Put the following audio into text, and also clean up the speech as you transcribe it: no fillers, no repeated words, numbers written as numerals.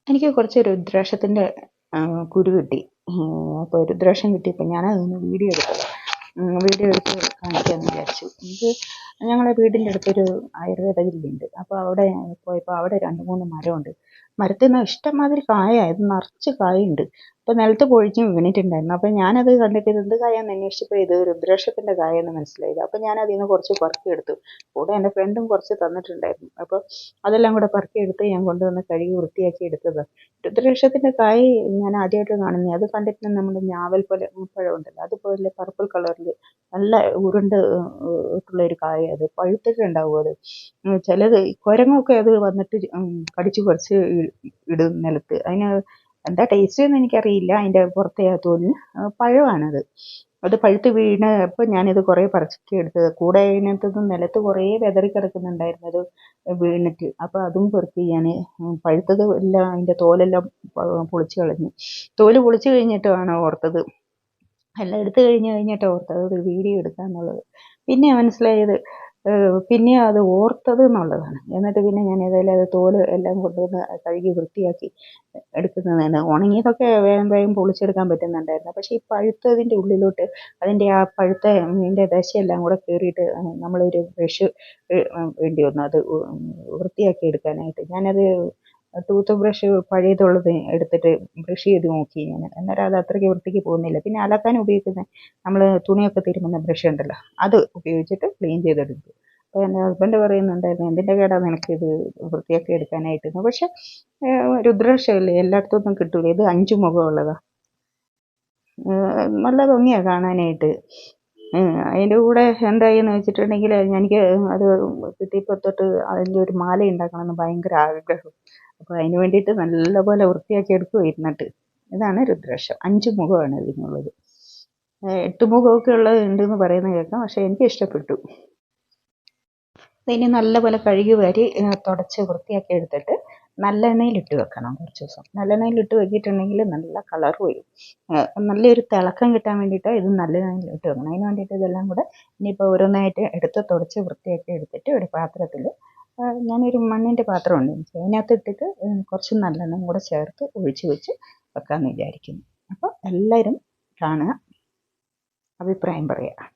എനിക്ക് കുറച്ച് രുദ്രാക്ഷത്തിൻ്റെ കുരു കിട്ടി. അപ്പോൾ രുദ്രാക്ഷം കിട്ടിയപ്പോൾ ഞാനതൊന്ന് വീഡിയോ എടുത്തത്. വീഡിയോ എടുത്ത് കാണിക്കാമെന്ന് വിചാരിച്ചു. ഇത് ഞങ്ങളുടെ വീടിൻ്റെ അടുത്തൊരു ആയുർവേദ ജില്ലുണ്ട്. അപ്പോൾ അവിടെ പോയപ്പോൾ അവിടെ 2-3 മരമുണ്ട്. മരത്തിൽ നിന്ന് ഇഷ്ടംമാതിരി കായായത്, നിറച്ച് കായുണ്ട്. അപ്പോൾ നിലത്ത് പൊഴിഞ്ഞ് വീണിട്ടുണ്ടായിരുന്നു. അപ്പോൾ ഞാനത് കണ്ടിട്ട് ഇത് എന്ത് കായാന്ന് അന്വേഷിച്ചപ്പോൾ ഇത് രുദ്രാക്ഷത്തിൻ്റെ കായെന്ന് മനസ്സിലായത്. അപ്പോൾ ഞാനതിൽ നിന്ന് കുറച്ച് പെറുക്കിയെടുത്തു. കൂടെ എൻ്റെ ഫ്രണ്ടും കുറച്ച് തന്നിട്ടുണ്ടായിരുന്നു. അപ്പോൾ അതെല്ലാം കൂടെ പെറുക്കിയെടുത്ത് ഞാൻ കൊണ്ടുവന്ന് കഴുകി വൃത്തിയാക്കി എടുത്തത്. രുദ്രാക്ഷത്തിൻ്റെ കായ് ഞാൻ ആദ്യമായിട്ട് കാണുന്നത്. അത് കണ്ടിട്ട് നമ്മുടെ ഞാവൽപ്പഴം ഉണ്ടല്ലോ, അതുപോലെ പർപ്പിൾ കളറിൽ നല്ല ഉരുണ്ട് ഉള്ളൊരു കായ. അത് പഴുത്തിട്ടുണ്ടാവും. അത് ചിലത് കുരങ്ങൊക്കെ അത് വന്നിട്ട് കടിച്ചു പറിച്ച് ഇടും നിലത്ത്. അതിന് എന്താ ടേസ്റ്റ് എന്ന് എനിക്കറിയില്ല. അതിൻ്റെ പുറത്തെ ആ തോലിന് പഴമാണത്. അത് പഴുത്ത് വീണപ്പോൾ ഞാനിത് കുറേ പറിച്ചൊക്കെ എടുത്തത്. കൂടെ അതിനകത്ത് നിലത്ത് കുറേ വെതറി കിടക്കുന്നുണ്ടായിരുന്നു അത് വീണിട്ട്. അപ്പോൾ അതും പെറുക്കി ഞാൻ പഴുത്തത് എല്ലാം അതിൻ്റെ തോലെല്ലാം പൊളിച്ച് കളഞ്ഞു. തോല് പൊളിച്ച് കഴിഞ്ഞിട്ടാണ് ഓർത്തത്, എല്ലാം എടുത്തു കഴിഞ്ഞിട്ടാണ് ഓർത്തത് ഒരു വീഡിയോ എടുക്കാമെന്നുള്ളത്. പിന്നെ മനസ്സിലായത്, പിന്നെ അത് ഓർത്തത് എന്നുള്ളതാണ്. എന്നിട്ട് പിന്നെ ഞാൻ ഏതായാലും അത് തോല് എല്ലാം കൊണ്ടുവന്ന് കഴുകി വൃത്തിയാക്കി എടുക്കുന്നതാണ്. ഉണങ്ങിയതൊക്കെ വേഗം വേഗം പൊളിച്ചെടുക്കാൻ പറ്റുന്നുണ്ടായിരുന്നു. പക്ഷേ ഈ പഴുത്തതിൻ്റെ ഉള്ളിലോട്ട് അതിൻ്റെ ആ പഴുത്ത മീനിൻ്റെ ദശയെല്ലാം കൂടെ കയറിയിട്ട് നമ്മളൊരു ബ്രഷ് വേണ്ടി വന്നു അത് വൃത്തിയാക്കി എടുക്കാനായിട്ട്. ഞാനത് ടൂത്ത് ബ്രഷ് പഴയതുള്ളത് എടുത്തിട്ട് ബ്രഷ് ചെയ്ത് നോക്കി ഞാൻ. അന്നേരം അത് അത്രയ്ക്ക് വൃത്തിക്ക് പോകുന്നില്ല. പിന്നെ അലക്കാൻ ഉപയോഗിക്കുന്ന നമ്മൾ തുണിയൊക്കെ തിരുമുന്ന ബ്രഷ് ഉണ്ടല്ലോ, അത് ഉപയോഗിച്ചിട്ട് ക്ലീൻ ചെയ്തെടുത്തു. അപ്പോൾ എൻ്റെ ഹസ്ബൻഡ് പറയുന്നുണ്ടായിരുന്നു, എന്തിൻ്റെ കേടാണ് നിനക്കിത് വൃത്തിയാക്കി എടുക്കാനായിട്ടെന്ന്. പക്ഷെ രുദ്രാക്ഷമല്ലേ, എല്ലായിടത്തും കിട്ടൂല. ഇത് 5 മുഖമുള്ളതാണ്. നല്ല ഭംഗിയാണ് കാണാനായിട്ട്. അതിൻ്റെ കൂടെ എന്തായെന്ന് വെച്ചിട്ടുണ്ടെങ്കിൽ എനിക്ക് അത് കിട്ടിയപ്പോൾ തൊട്ട് അതിൻ്റെ ഒരു മാല ഉണ്ടാക്കണമെന്ന് ഭയങ്കര ആഗ്രഹം. അപ്പോൾ അതിന് വേണ്ടിയിട്ട് നല്ലപോലെ വൃത്തിയാക്കി എടുക്കുക ഇരുന്നിട്ട്. ഇതാണ് രുദ്രാക്ഷം. 5 മുഖമാണ് ഇതിനുള്ളത്. 8 മുഖമൊക്കെ ഉള്ളത് ഉണ്ടെന്ന് പറയുന്നത് കേൾക്കാം. പക്ഷേ എനിക്ക് ഇഷ്ടപ്പെട്ടു. ഇതിനി നല്ലപോലെ കഴുകി വാരി തുടച്ച് വൃത്തിയാക്കി എടുത്തിട്ട് നല്ലെണ്ണയിലിട്ട് വെക്കണം കുറച്ച് ദിവസം. നല്ലെണ്ണയിലിട്ട് വെച്ചിട്ടുണ്ടെങ്കിൽ നല്ല കളർ വരും. നല്ലൊരു തിളക്കം കിട്ടാൻ വേണ്ടിയിട്ട് ഇത് നല്ലെണ്ണയിലിട്ട് വെക്കണം. അതിന് വേണ്ടിയിട്ട് ഇതെല്ലാം കൂടെ ഇനിയിപ്പോൾ ഓരോന്നായിട്ട് എടുത്ത് തുടച്ച് വൃത്തിയാക്കി എടുത്തിട്ട് ഒരു പാത്രത്തിൽ, ഞാനൊരു മണ്ണിൻ്റെ പാത്രമുണ്ട് എനിക്ക്, അതിനകത്ത് ഇട്ടിട്ട് കുറച്ച് നല്ലെണ്ണയും കൂടെ ചേർത്ത് ഒഴിച്ച് വെച്ച് വെക്കാമെന്ന് വിചാരിക്കുന്നു. അപ്പോൾ എല്ലാവരും കാണുക, അഭിപ്രായം പറയുക.